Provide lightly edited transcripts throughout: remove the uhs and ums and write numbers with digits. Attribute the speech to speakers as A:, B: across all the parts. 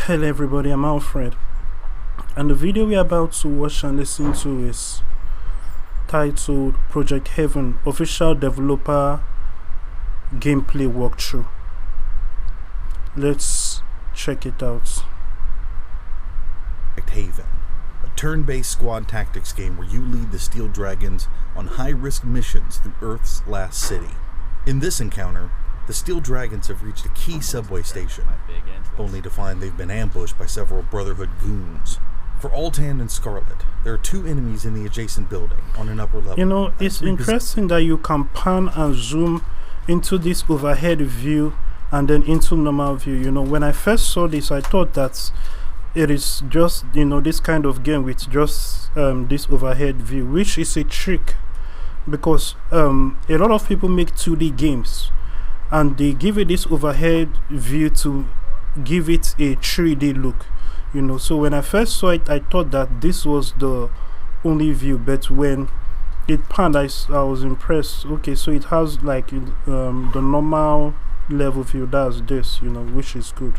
A: Hello everybody, I'm Alfred, and the video we're about to watch and listen to is titled Project Heaven Official Developer Gameplay Walkthrough. Let's check it out.
B: Project Haven, a turn-based squad tactics game where you lead the Steel Dragons on high-risk missions through Earth's last city. In this encounter, the Steel Dragons have reached a key subway station, only to find they've been ambushed by several Brotherhood goons. For Altan and Scarlet, there are two enemies in the adjacent building on an upper level.
A: You know, it's interesting that you can pan and zoom into this overhead view and then into normal view. You know, when I first saw this, I thought that it is just, you know, this kind of game with just this overhead view, which is a trick because a lot of people make 2D games and they give it this overhead view to give it a 3D look, you know. So when I first saw it, I thought that this was the only view, but when it panned, I was impressed. Okay, so it has like the normal level view, that's this, you know, which is good.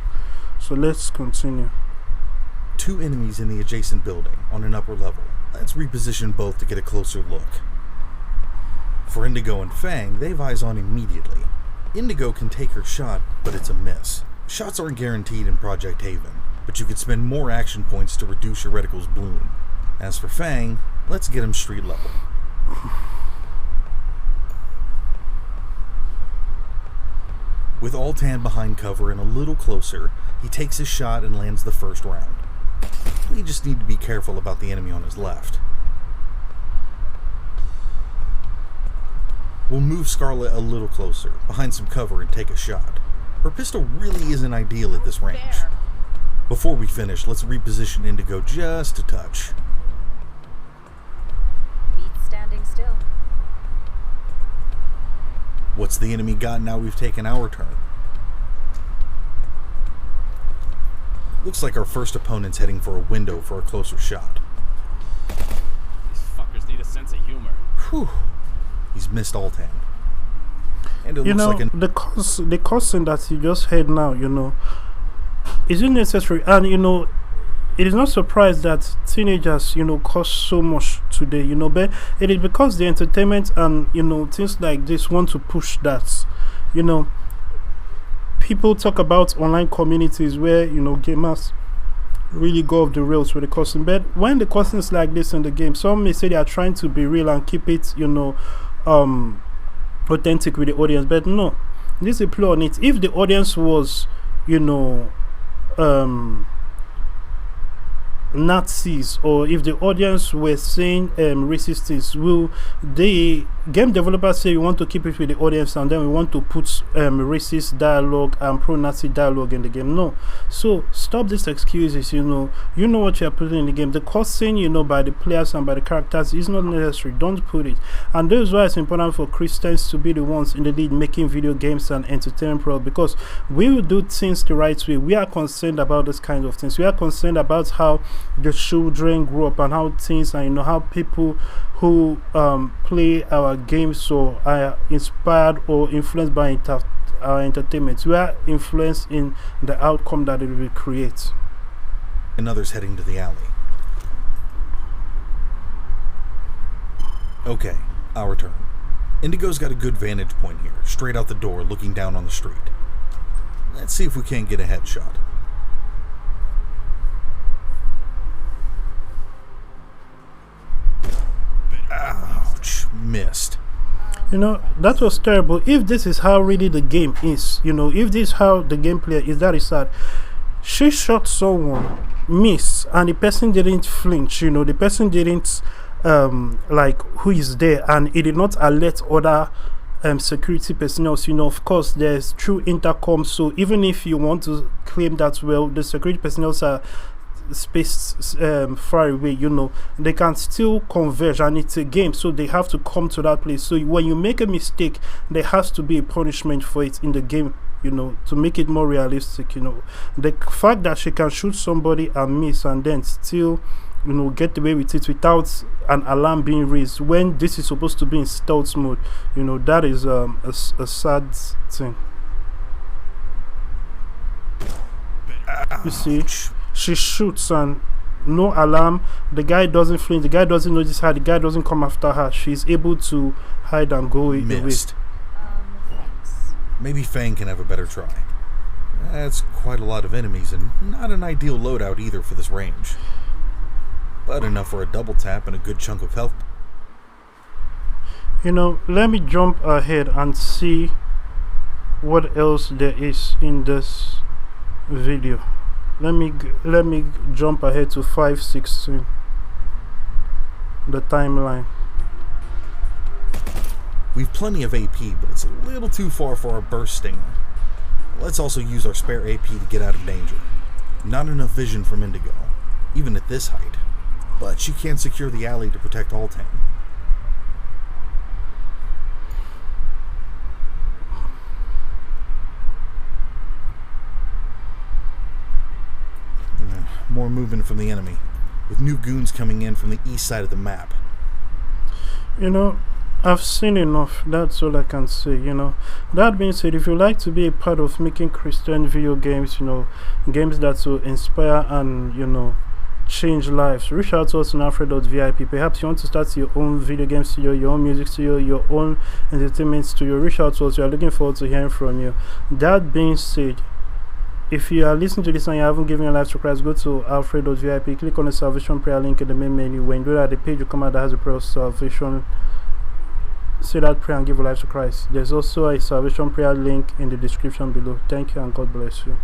A: So let's continue.
B: Two enemies in the adjacent building on an upper level. Let's reposition both to get a closer look. For Indigo and Fang, they have eyes on immediately. Indigo can take her shot, but it's a miss. Shots aren't guaranteed in Project Haven, but you can spend more action points to reduce your reticle's bloom. As for Fang, let's get him street level. With Altan behind cover and a little closer, he takes his shot and lands the first round. We just need to be careful about the enemy on his left. We'll move Scarlet a little closer, behind some cover, and take a shot. Her pistol really isn't ideal at this range. Before we finish, let's reposition Indigo just a touch.
C: Beat standing still.
B: What's the enemy got now we've taken our turn? Looks like our first opponent's heading for a window for a closer shot.
D: These fuckers need a sense of humor.
B: Whew. He's missed Altan. And it
A: You
B: looks
A: know,
B: like
A: the cussing that you just heard now, you know, isn't necessary. And you know, it is not surprised that teenagers, you know, cost so much today, you know, but it is because the entertainment and, you know, things like this want to push that. You know, people talk about online communities where, you know, gamers really go off the rails with the cussing, but when the cussing is like this in the game, some may say they are trying to be real and keep it, you know, authentic with the audience, but no, this is a play on it. If the audience was, you know, Nazis, or if the audience were saying racist things, will the game developers say we want to keep it with the audience and then we want to put racist dialogue and pro-Nazi dialogue in the game? No. So stop these excuses. You know what you are putting in the game. The cursing, you know, by the players and by the characters is not necessary. Don't put it. And that's why it's important for Christians to be the ones in the lead making video games and entertainment products, because we will do things the right way. We are concerned about this kind of things. We are concerned about how the children grow up and how things, and you know, how people who play our games or are inspired or influenced by our entertainment, we are influenced in the outcome that it will create.
B: and others heading to the alley. Okay, our turn. Indigo's got a good vantage point here, straight out the door, looking down on the street. Let's see if we can't get a headshot. Ouch, missed.
A: You know, that was terrible. If this is how really the game is, you know, if this is how the gameplay is, that is sad. She shot someone, missed, and the person didn't flinch, you know, the person didn't like who is there, and it did not alert other security personnel. You know, of course there's true intercom, so even if you want to claim that, well, the security personnel are spaced far away, you know, they can still converge, and it's a game, so they have to come to that place. So when you make a mistake, there has to be a punishment for it in the game, you know, to make it more realistic. You know, the fact that she can shoot somebody and miss and then still, you know, get away with it without an alarm being raised when this is supposed to be in stealth mode, you know, that is a sad thing. You see, she shoots and no alarm. The guy doesn't flinch. The guy doesn't notice her. The guy doesn't come after her. She's able to hide and go away.
B: Missed.
C: Thanks.
B: Maybe Fang can have a better try. That's quite a lot of enemies and not an ideal loadout either for this range. But enough for a double tap and a good chunk of health.
A: You know, let me jump ahead and see what else there is in this video. Let me jump ahead to 5:16. The timeline.
B: We've plenty of AP, but it's a little too far for our burst stinger. Let's also use our spare AP to get out of danger. Not enough vision from Indigo, even at this height. But she can secure the alley to protect Altan. More movement from the enemy, with new goons coming in from the east side of the map.
A: You know, I've seen enough. That's all I can say. You know, that being said, if you like to be a part of making Christian video games, you know, games that will inspire and, you know, change lives, reach out to us on Alfred.vip. Perhaps you want to start your own video game studio, your own music studio, your own entertainment studio. Reach out to us. We are looking forward to hearing from you. That being said, if you are listening to this and you haven't given your life to Christ, go to Alfred.vip, click on the salvation prayer link in the main menu. When you do that, the page will come out that has a prayer of salvation. Say that prayer and give your life to Christ. There's also a salvation prayer link in the description below. Thank you and God bless you.